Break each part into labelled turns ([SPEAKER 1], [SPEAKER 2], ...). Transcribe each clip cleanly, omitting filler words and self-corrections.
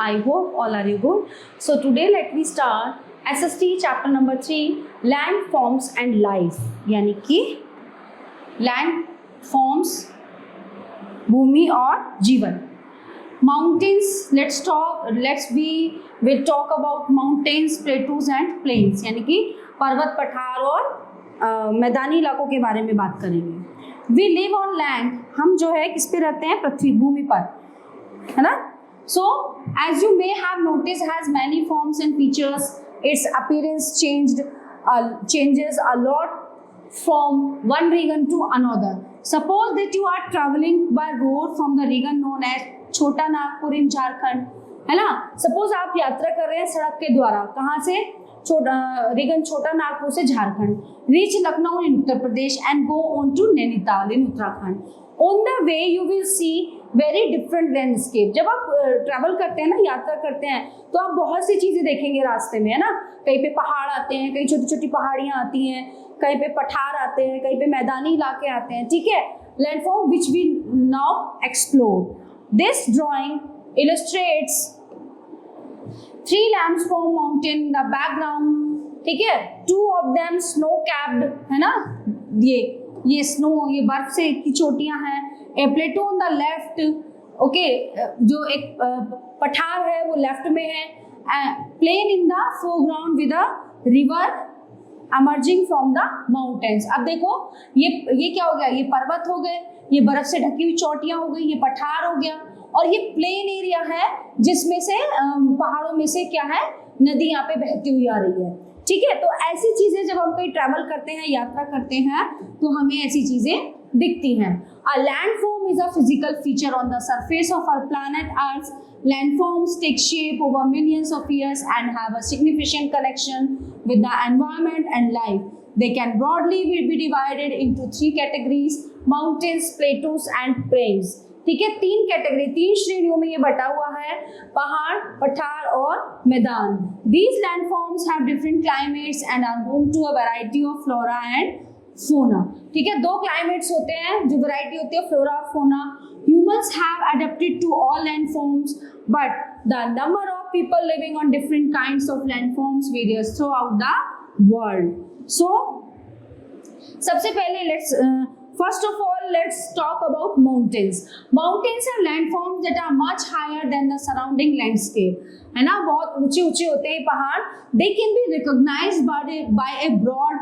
[SPEAKER 1] I hope all are you good. So today let me start SST chapter number 3 landforms and life. यानी कि landforms भूमि और जीवन. Mountains, we'll talk about mountains, plateaus and plains. यानी कि पर्वत, पठार और मैदानी इलाकों के बारे में बात करेंगे. We live on land. हम जो है किस पे रहते हैं? पृथ्वी, भूमि पर, है ना? So as you may have noticed, has many forms and features. Its appearance changes a lot from one region to another. Suppose that you are traveling by road from the region known as छोटा Nagpur in Jharkhand, है ना? Suppose आप यात्रा कर रहे हैं सड़क के द्वारा, कहाँ से? रीगन छोटा नागपुर से Jharkhand. Reach Lucknow in Uttar Pradesh and go on to Nainital in Uttarakhand. On the way you will see very different landscape. जब आप ट्रैवल करते हैं ना, यात्रा करते हैं, तो आप बहुत सी चीजें देखेंगे रास्ते में, है ना? कहीं पे पहाड़ आते हैं, कहीं छोटी छोटी पहाड़ियां आती हैं, कहीं पे पठार आते हैं, कहीं पे मैदानी इलाके आते हैं. ठीक है, landform which we now explore. This drawing illustrates 3 landform mountain in the background. ठीक है, 2 of them snow capped, है ना? ये स्नो, ये बर्फ से की चोटियां हैं. A plateau on the left, okay, जो एक पठार है वो लेफ्ट में है. Plain in the foreground with a river emerging from the mountains. अब देखो ये क्या हो गया? ये पर्वत हो गए, ये बर्फ से ढकी हुई चोटियां हो गई, ये पठार हो गया, और ये प्लेन एरिया है जिसमें से पहाड़ों में से क्या है? नदी यहाँ पे बहती हुई आ रही है. ठीक है, तो ऐसी चीजें जब हम कहीं ट्रैवल करते हैं, यात्रा करते हैं, तो हमें ऐसी चीजें दिखती हैं. A landform is a physical feature on the surface of our planet Earth. Landforms take shape over millions of years and have a significant connection with the environment and life. They can broadly be divided into 3 categories: mountains, plateaus and plains. ठीक है, 3 category, 3 श्रेणियों में ये बटा हुआ है: पहाड़, पठार और मैदान. These landforms have different climates and are home to a variety of flora and fauna. ठीक है, 2 climates होते हैं, जो variety होती है flora और fauna. Humans have adapted to all landforms, but the number of people living on different kinds of landforms varies throughout the world. So, सबसे पहले first of all, let's talk about mountains. Mountains are landforms that are much higher than the surrounding landscape. है ना, बहुत ऊंचे ऊंचे होते हैं पहाड़. They can be recognized by a broad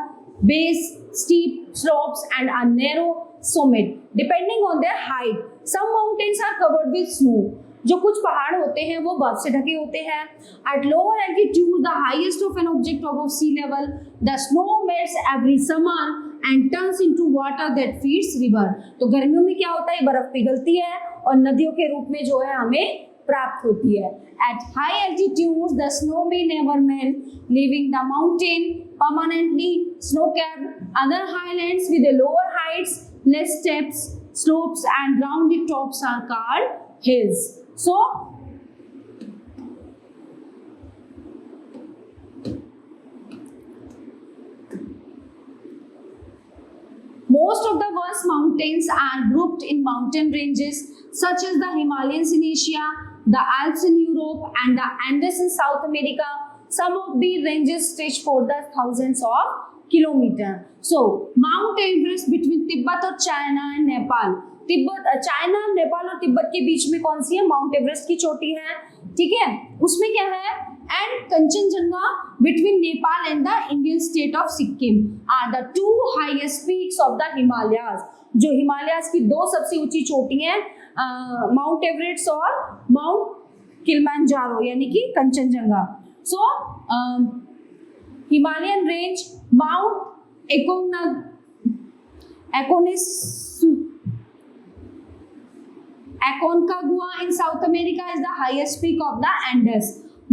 [SPEAKER 1] base, steep slopes and a narrow summit, depending on their height. Some mountains are covered with snow. जो कुछ पहाड़ होते हैं वो बर्फ से ढके होते हैं. At lower altitude, the highest of an object above sea level, the snow melts every summer and turns into water that feeds river. तो गर्मियों में क्या होता है? बर्फ पिघलती है और नदियों के रूप में जो है हमें प्राप्त होती है. At high altitudes, the snow may never melt, leaving the mountain permanently snow-capped. Other highlands with the lower heights, less steps, slopes and rounded tops are called hills. So, most of the world's mountains are grouped in mountain ranges such as the Himalayas in Asia, the Alps in Europe and the Andes in South America. Some of these ranges stretch for the thousands of kilometers. So, Mount Everest between Tibet और China and Nepal. China, Nepal और तिब्बत के बीच में कौन सी है? Mount Everest की चोटी है. ठीक है, उसमें क्या है? And Kanchenjunga between Nepal and the Indian state of Sikkim are the 2 highest peaks of the Himalayas. जो हिमालयाज की 2 सबसे ऊंची चोटी हैं, माउंट एवरेस्ट और माउंट किलिमंजारो यानी कि Kanchenjunga. So Himalayan range, mount Aconcagua in South America is the highest peak of the Andes.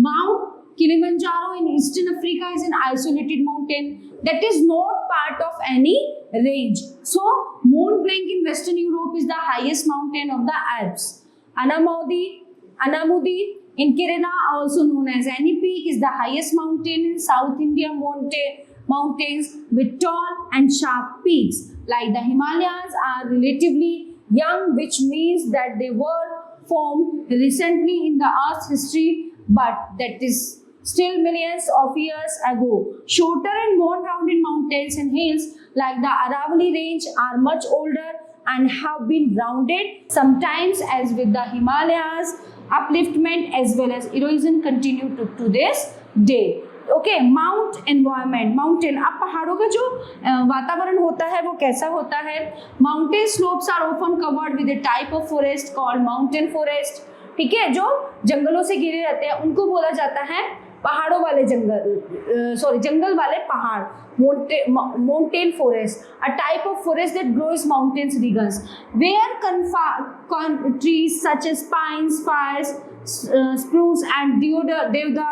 [SPEAKER 1] Mount Kilimanjaro in Eastern Africa is an isolated mountain that is not part of any range. So, Mont Blanc in Western Europe is the highest mountain of the Alps. Anamudi in Kerala, also known as Ani Peak, is the highest mountain in South India. Mountains with tall and sharp peaks like the Himalayas are relatively young, which means that they were formed recently in the Earth's history, but that is still millions of years ago. Shorter and more rounded mountains and hills like the Aravalli range are much older and have been rounded, sometimes as with the Himalayas. Upliftment as well as erosion continue to this day. Okay, mount environment, mountain, अब पहाड़ों का जो वातावरण होता है वो कैसा होता है? Mountain slopes are often covered with a type of forest called mountain forest. ठीक है, जो जंगलों से घिरे रहते हैं उनको बोला जाता है पहाड़ों वाले जंगल, जंगल वाले पहाड़, mountain forest, a type of forest that grows mountains regions where trees such as pines, firs, spruce and deodar.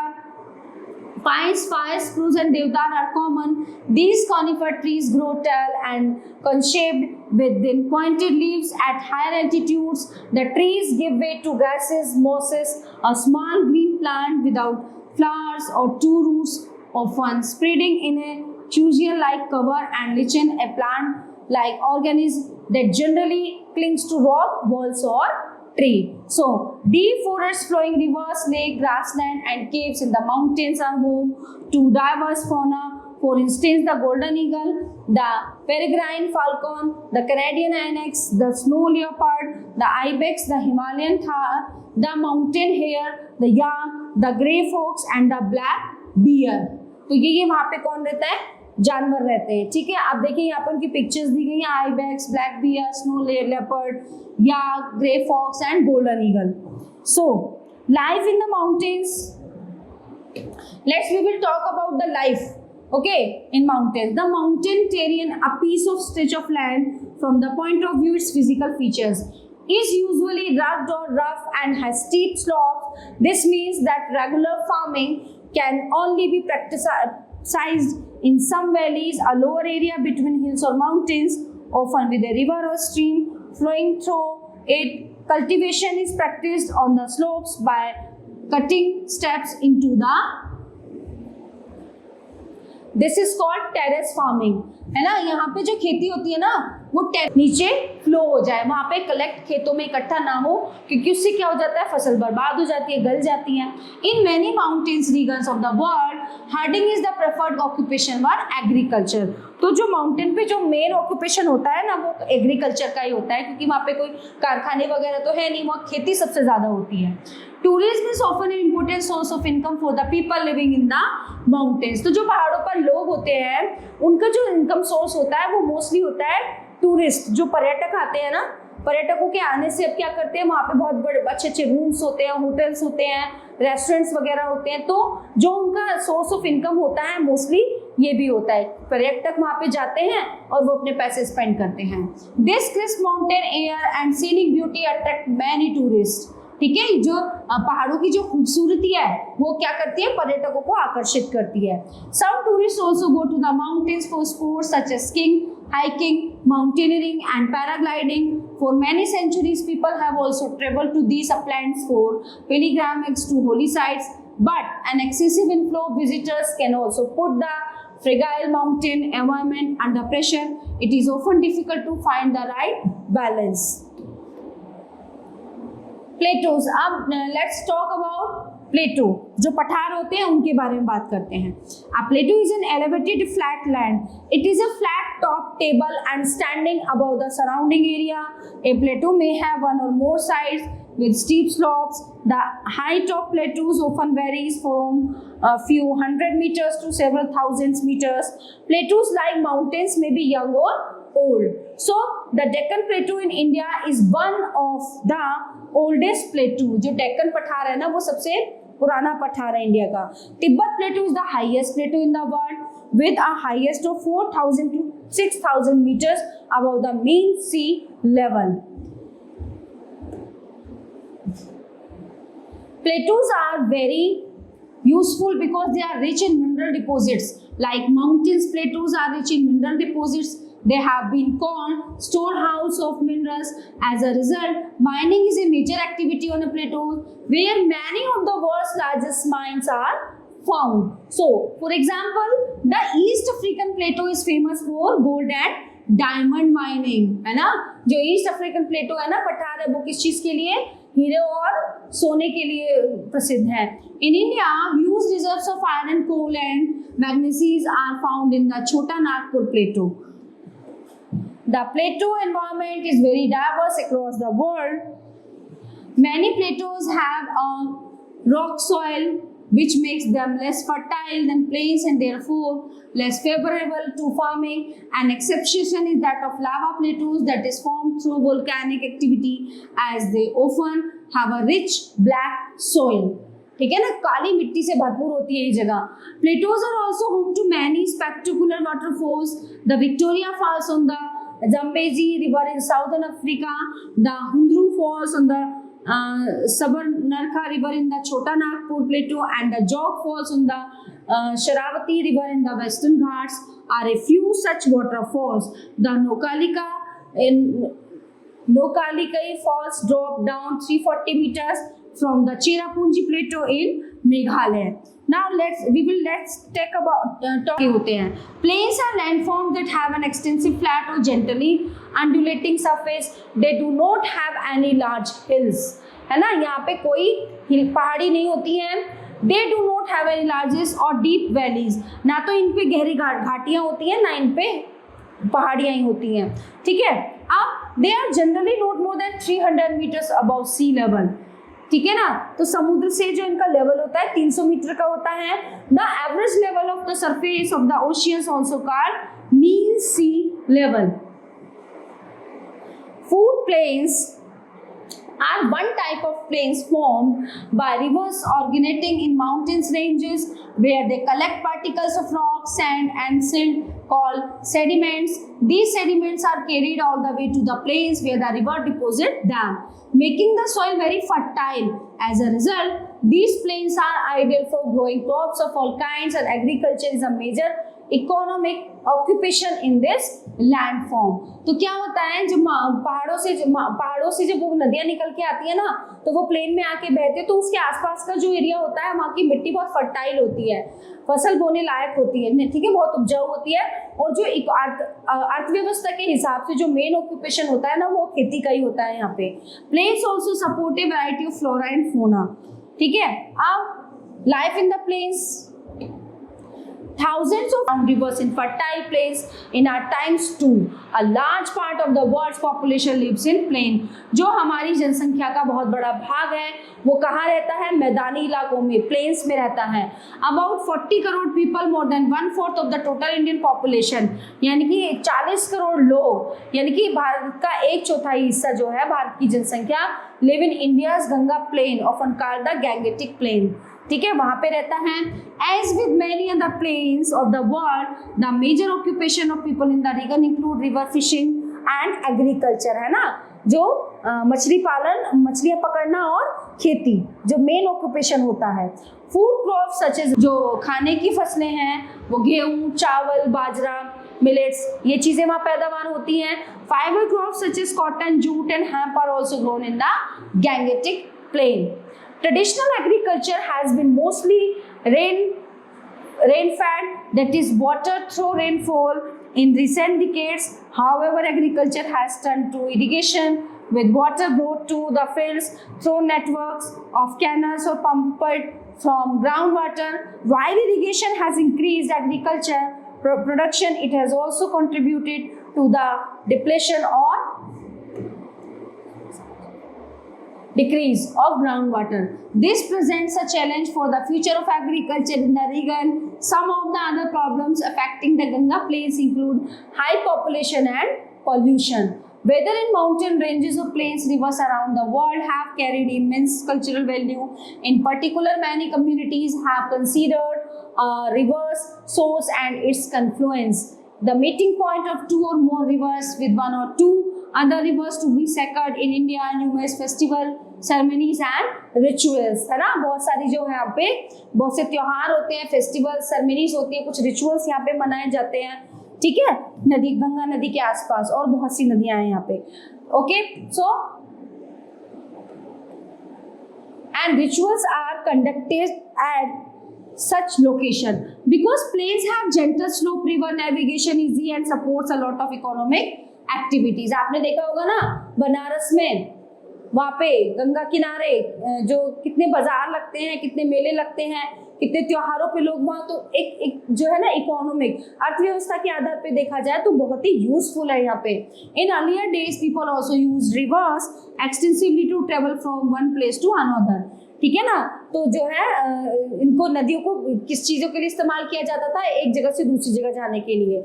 [SPEAKER 1] Pines, firs, spruce and deodar are common. These conifer trees grow tall and cone-shaped with thin pointed leaves. At higher altitudes, the trees give way to grasses, mosses, a small green plant without flowers or two roots, often spreading in a chushion-like cover, and lichen, a plant-like organism that generally clings to rock, walls or tree. So, deep forests, flowing rivers, lake, grassland and caves in the mountains are home to diverse fauna. For instance, the golden eagle, the peregrine falcon, the Canadian ibex, the snow leopard, the ibex, the Himalayan thar, the mountain hare, the yak, the grey fox and the black bear. तो ये वहाँ पे कौन रहता है? जानवर रहते हैं। ठीक है, आप देखिए यहाँ पर उनकी पिक्चर्स दी गई हैं, ibex, black bear, snow leopard, yak, grey fox and golden eagle. So life in the mountains, we will talk about the life, okay, in mountains. The mountain terrain, a piece of stretch of land from the point of view its physical features, is usually rugged or rough and has steep slopes. This means that regular farming can only be practiced in some valleys, a lower area between hills or mountains, often with a river or stream flowing through it. Cultivation is practiced on the slopes by cutting steps into the, this is called terrace farming, है ना। यहाँ पे जो खेती होती है ना वो नीचे फ्लो हो जाए, वहां पे कलेक्ट खेतों में इकट्ठा ना हो, क्योंकि उससे क्या हो जाता है, फसल बर्बाद हो जाती है, गल जाती है। In many mountains regions of the world, herding is the preferred occupation for agriculture. तो जो माउंटेन पे जो मेन ऑक्यूपेशन होता है ना वो एग्रीकल्चर का ही होता है, क्योंकि वहाँ पे कोई कारखाने वगैरह तो है नहीं, वहाँ खेती सबसे ज्यादा होती है। Tourism is often an important source of income for the people living in the mountains. तो जो पहाड़ों पर लोग होते हैं उनका जो इनकम सोर्स होता है वो मोस्टली होता है टूरिस्ट, जो पर्यटक आते हैं ना, पर्यटकों के आने से अब क्या करते हैं, वहाँ पे बहुत बड़े अच्छे अच्छे रूम्स होते हैं, होटल्स होते हैं, रेस्टोरेंट्स वगैरह होते हैं, तो जो उनका सोर्स ऑफ इनकम होता है मोस्टली ये भी होता है, पर्यटक वहाँ पे जाते हैं और वो अपने पैसे स्पेंड करते हैं। This crisp mountain air and scenic beauty attract many tourist. ठीक है, जो पहाड़ों की जो खूबसूरती है वो क्या करती है, पर्यटकों को आकर्षित करती है। Some tourist also go to the mountains for sports such as skiing, hiking, mountaineering and paragliding. For many centuries people have also traveled to these uplands for pilgrimages to holy sites, but an excessive inflow of visitors can also put the fragile mountain environment under pressure. It is often difficult to find the right balance. Plato's, अब let's talk about प्लेटो, जो पठार होते हैं उनके बारे में बात करते हैं। A plateau is an elevated flat land. It is a flat top table and standing above the surrounding area. A plateau may have one or more sides with steep slopes. The height of plateaus often varies from a few hundred meters to several thousand meters. Plateaus, like mountains, may be young or old. So the Deccan Plateau in India is one of the oldest plateau. जो डेक्कन पठार है ना वो सबसे पुराना पठार है India का। Tibet प्लेटू is the highest प्लेटू in the world with a highest of 4000 to 6000 meters above the mean sea level. Plateaus are very useful because they are rich in mineral deposits. Like mountains, plateaus are rich in mineral deposits. They have been called storehouse of minerals. As a result, mining is a major activity on a plateau where many of the world's largest mines are found. So, for example, the East African Plateau is famous for gold and diamond mining, है ना। जो east African प्लेटो है ना पठार है वो किस चीज के लिए, हीरे और सोने के लिए प्रसिद्ध है। In India huge reserves of iron, coal and manganese are found in the Chota Nagpur Plato. The plateau environment is very diverse across the world. Many plateaus have a rock soil which makes them less fertile than plains and therefore less favorable to farming. An exception is that of lava plateaus that is formed through volcanic activity as they often have a rich black soil. ठीक है ना, काली मिट्टी से भरपूर होती है ये जगह। Plateaus are also home to many spectacular waterfalls. The Victoria Falls on the Zambezi River in southern Africa, the Hundru Falls on the Sabarnarkha River in the Chota Nagpur Plateau, and the Jog Falls on the Sharavati River in the Western Ghats are a few such waterfalls. The Nokalikai Falls drop down 340 meters from the Cherrapunji Plateau in Meghalaya. Now let's talk about होते हैं। Plains are landforms that have an extensive flat or gently undulating surface. They do not have any large hills, है ना, यहाँ पे कोई हिल पहाड़ी नहीं होती हैं। They do not have any larges or deep valleys, ना तो इन पे गहरी घाटियाँ होती हैं, ना इन पे पहाड़ियाँ ही होती हैं। ठीक है, अब they are generally not more than 300 meters above sea level। ठीक है ना, तो समुद्र से जो इनका लेवल होता है 300 मीटर का होता है। The average level of the surface of the oceans also called mean sea level. Flood plains are one type of plains formed by rivers originating in mountains ranges where they collect particles of rock, sand and silt called sediments. These sediments are carried all the way to the plains where the river deposits them, making the soil very fertile. As a result, these plains are ideal for growing crops of all kinds, and agriculture is a major economic occupation in this land form. तो क्या होता है, जब पहाड़ों से जब वो नदियां निकल के आती है ना, तो वो प्लेन में आके बहते, तो उसके आसपास का जो एरिया होता है वहाँ की मिट्टी बहुत फर्टाइल होती है, फसल बोने लायक होती है, ठीक है, बहुत उपजाऊ होती है। और जो अर्थव्यवस्था के हिसाब से जो मेन ऑक्यूपेशन होता है ना, वो खेती का ही होता है यहाँ पे। Plains also support a variety of flora and fauna. ठीक है, अब life in the plains, thousands of rivers in fertile plains in our times too. A large part of the world's population lives in plain. जो हमारी जनसंख्या का बहुत बड़ा भाग है वो कहाँ रहता है, मैदानी इलाकों में, प्लेन्स में रहता है। About 40 crore people, more than 1/4 of the total Indian population, यानी कि 40 करोड़ लोग, यानी कि भारत का 1/4 हिस्सा जो है भारत की जनसंख्या live in India's Ganga plain, often called the Gangetic plain। ठीक है, वहां पे रहता है। As with many other plains of the world, the major occupation of people in the region include river fishing and agriculture, है ना, जो मछली पालन, मछलियां पकड़ना और खेती जो मेन ऑक्यूपेशन होता है। फूड क्रॉप्स सच एज, जो खाने की फसलें हैं वो गेहूं, चावल, बाजरा, मिलेट्स, ये चीजें वहाँ पैदावार होती हैं। Fibre crops such as cotton, jute and hemp are also grown in the Gangetic plain. Traditional agriculture has been mostly rain-fed, that is watered through rainfall. In recent decades, however, agriculture has turned to irrigation with water brought to the fields through networks of canals or pumped from groundwater. While irrigation has increased agriculture production, it has also contributed to the depletion or decrease of groundwater. This presents a challenge for the future of agriculture in the region. Some of the other problems affecting the Ganga plains include high population and pollution. Whether in mountain ranges or plains, rivers around the world have carried immense cultural value. In particular, many communities have considered rivers source and its confluence the meeting point of two or more rivers, with one or two other rivers to be sacred in India, numerous festival ceremonies and rituals, है ना, बहुत सारी जो है यहाँ पे बहुत से त्योहार होते हैं, फेस्टिवल सेरेमनीज होती है, कुछ रिचुअल्स यहाँ पे मनाए जाते हैं। ठीक है, नदी, गंगा नदी के आसपास और बहुत सी नदियां हैं यहाँ पे। Okay, so and rituals are conducted at such location because plains have gentle slope, river navigation easy and supports a lot of economic activities। आपने देखा होगा ना, बनारस में वहाँ पे गंगा किनारे जो कितने बाजार लगते हैं, कितने मेले लगते हैं, कितने त्योहारों पे लोग वहाँ, तो एक जो है ना इकोनॉमिक अर्थव्यवस्था के आधार पे देखा जाए तो बहुत ही यूजफुल है यहाँ पे। In earlier days people also use rivers extensively to travel from one place to another, ठीक है ना। तो जो है इनको नदियों को किस चीजों के लिए इस्तेमाल किया जाता था, एक जगह से दूसरी जगह जाने के लिए।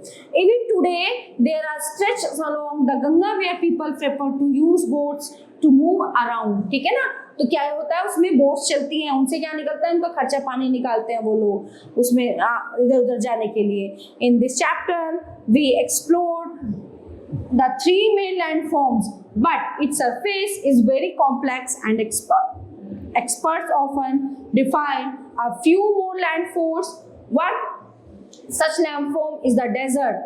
[SPEAKER 1] Even today there are stretch along the Ganga where people prefer to use boats to move around, ठीक है ना। तो क्या होता है, उसमें बोट्स चलती हैं, उनसे क्या निकलता है, उनका खर्चा पानी निकालते हैं वो लोग उसमें इधर उधर जाने के लिए। In this chapter we explored the three main landforms, but its surface is very complex and experts often define a few more landforms. One such landform is the desert.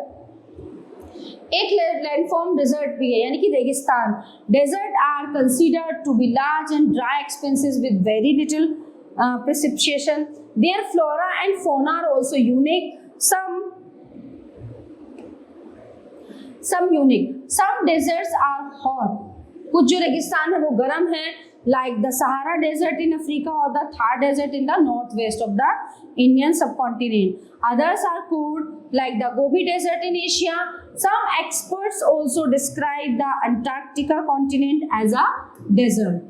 [SPEAKER 1] एक लैंडफॉर्म डेजर्ट भी है, यानी कि रेगिस्तान। Desert are considered to be large and dry expanses with very little precipitation. Their flora and fauna are also unique. Some unique. Some deserts are hot. कुछ जो रेगिस्तान है वो गर्म है, like the Sahara Desert in Africa or the Thar Desert in the northwest of the Indian subcontinent. Others are cold, like the Gobi Desert in Asia. Some experts also describe the Antarctica continent as a desert.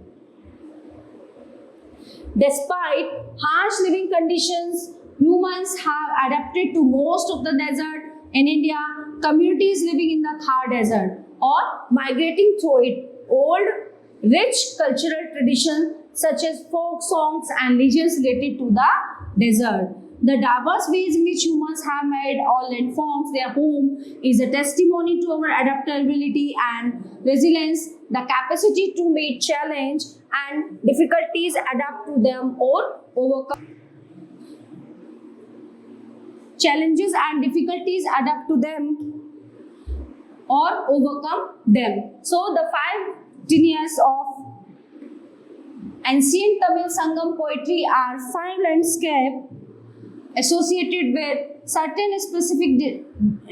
[SPEAKER 1] Despite harsh living conditions, humans have adapted to most of the desert. In India, communities living in the Thar Desert or migrating through it, old, rich cultural traditions such as folk songs and legends related to the desert. The diverse ways in which humans have made all landforms their home is a testimony to our adaptability and resilience, the capacity to meet challenge and difficulties, adapt to them or overcome challenges and difficulties, adapt to them or overcome them. So the 5 genius of ancient Tamil Sangam poetry are 5 landscape associated with certain specific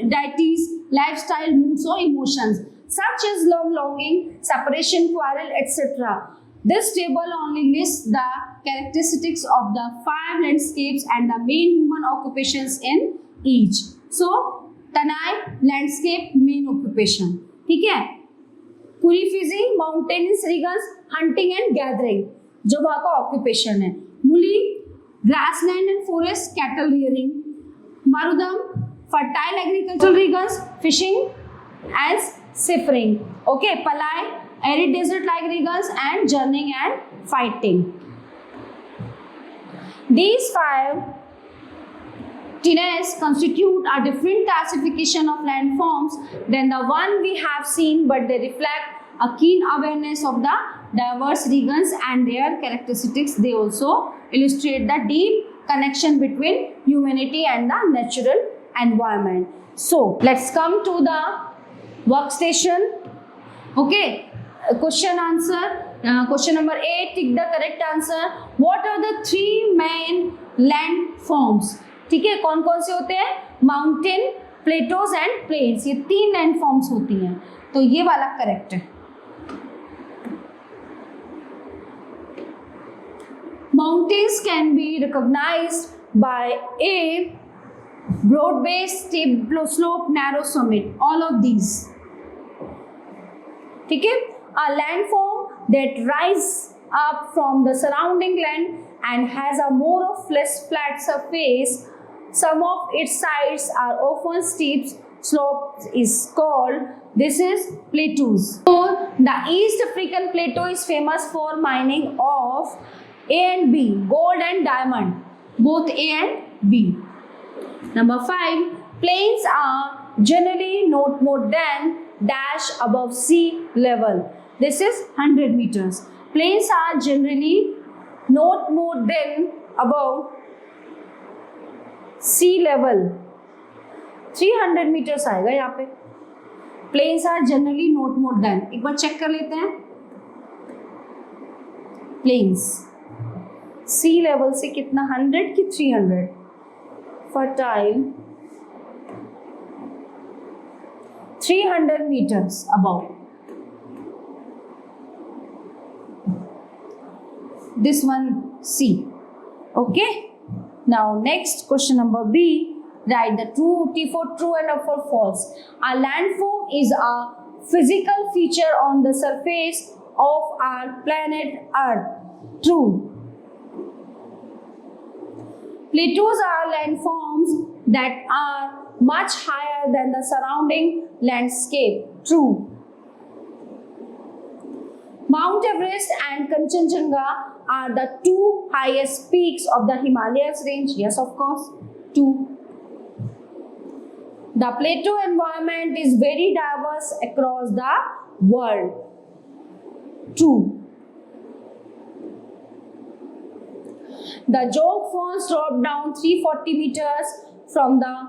[SPEAKER 1] deities, lifestyle, moods or emotions such as love, longing, separation, quarrel, etc. This table only lists the characteristics of the 5 landscapes and the main human occupations in each. So, Tanai landscape main occupation, ठीक है। पूरी फिजी mountains regions hunting and gathering जो वहाँ का occupation है। Mullai grassland and forest cattle rearing. Marutham fertile agricultural regions fishing and seafaring. Okay, Palai arid desert like regions and journeying and fighting. These 5 genus constitute a different classification of landforms than the one we have seen, but they reflect a keen awareness of the diverse regions and their characteristics. They also illustrate the deep connection between humanity and the natural environment. So let's come to the workstation. Okay, question answer. Question number 8, tick the correct answer. What are the 3 main landforms? ठीक है, कौन कौन से होते हैं? Mountain, Plato's and planes, ये 3 landforms होती हैं। तो ये वाला करेक्ट है। Mountains can be recognized by a broad base, steep slope, narrow summit. All of these. ठीक है, a landform that rises up from the surrounding land and has a more or less flat surface. Some of its sides are often steep slopes is called. This is plateaus. So the East African plateau is famous for mining of A and B, gold and diamond, both A and B. Number 5, plains are generally not more than dash above sea level. This is 100 meters. Plains are generally not more than above sea level. 300 meters आएगा यहाँ पे। Plains are generally not more than, एक बार check कर लेते हैं। Plains sea level से कितना, 100 की 300? Fertile 300 meters above. this one C. Okay. Now next question number B. Write the true T for true and F for false. A landform is a physical feature on the surface of our planet Earth. True. Plateaus are landforms that are much higher than the surrounding landscape. True. Mount Everest and Kanchenjunga are the two highest peaks of the Himalayas range. Yes, of course. True. The plateau environment is very diverse across the world. True. The Jog Falls drop down 340 meters from the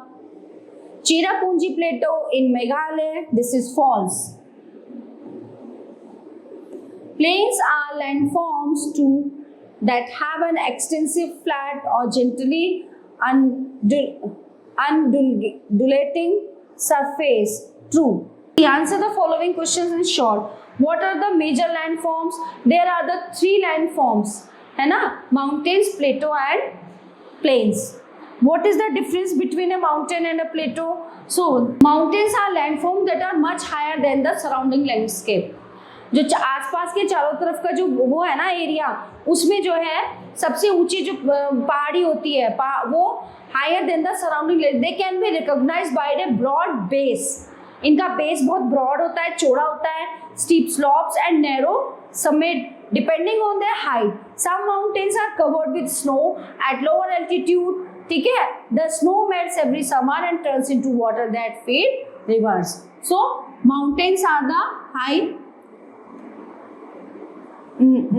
[SPEAKER 1] Cherrapunji Plateau in Meghalaya. This is false. Plains are landforms too that have an extensive flat or gently undulating surface. True. Answer the following questions in short. What are the major landforms? There are the three landforms, है ना? Mountains, plateau and plains. What is the difference between a mountain and a plateau? So mountains are landforms that are much higher than the surrounding landscape. जो आसपास के चारों तरफ का जो वो है ना एरिया, उसमें जो है सबसे ऊंची जो पहाड़ी होती है वो higher than the surrounding, they can be recognised by the broad base. इनका बेस बहुत ब्रॉड होता है, चौड़ा होता है, steep slopes and narrow summit depending on their height. Some mountains are covered with snow at lower altitude. ठीक है, the snow melts every summer and turns into water that feed rivers. So mountains are the high.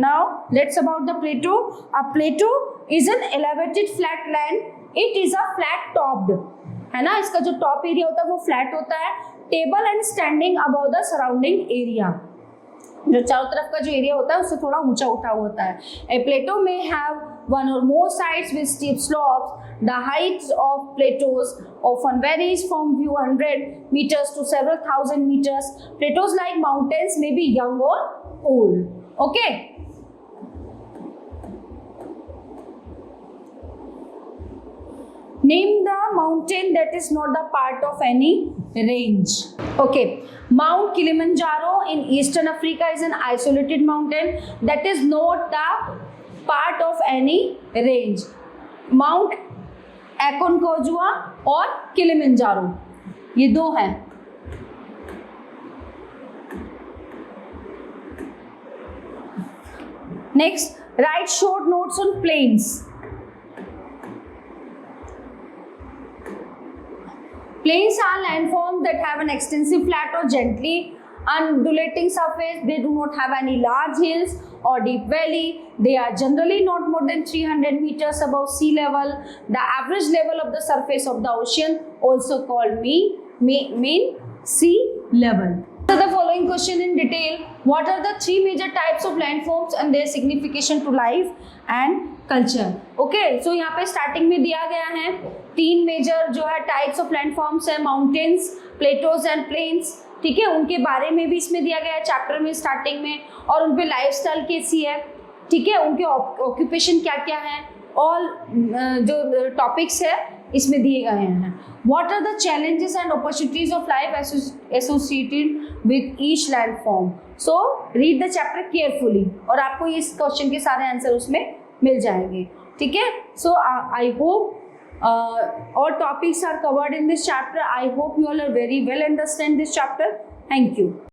[SPEAKER 1] Now let's about the plateau. A plateau is an elevated flat land. It is a flat topped, है ना, इसका जो top area होता है वो flat होता है. Table and standing above the surrounding area. जो चारों तरफ का जो एरिया होता है उससे थोड़ा ऊंचा उठा हुआ होता है. ए प्लेटो में have one or more sides with steep slopes. The height of plateaus often varies from few hundred meters to several thousand meters. Plateaus like mountains may be young or old. Okay. Name the mountain that is not the part of any range. Okay. Mount Kilimanjaro in Eastern Africa is an isolated mountain that is not the part of any range. Mount Aconcagua और Kilimanjaro, ये दो हैं. Next, write short notes on plains. Plains are landforms that have an extensive flat or gently undulating surface. They do not have any large hills or deep valley. They are generally not more than 300 meters above sea level. The average level of the surface of the ocean, also called mean sea level. Answer the following question in detail. What are the three major types of landforms and their signification to life and culture? Okay, so यहाँ पे starting में दिया गया है तीन major जो है types of landforms है, माउंटेन्स, प्लेटोज एंड प्लेन्स. ठीक है, उनके बारे में भी इसमें दिया गया है चैप्टर में स्टार्टिंग में, और उन पे लाइफस्टाइल कैसी है. ठीक है, उनके ऑक्यूपेशन क्या क्या है, ऑल जो टॉपिक्स है इसमें दिए गए हैं. What are the challenges and opportunities of life associated with each landform. So read the chapter carefully और आपको इस क्वेश्चन के सारे आंसर उसमें मिल जाएंगे. ठीक है, so I hope all topics are covered in this chapter. I hope you all are very well understand this chapter. Thank you.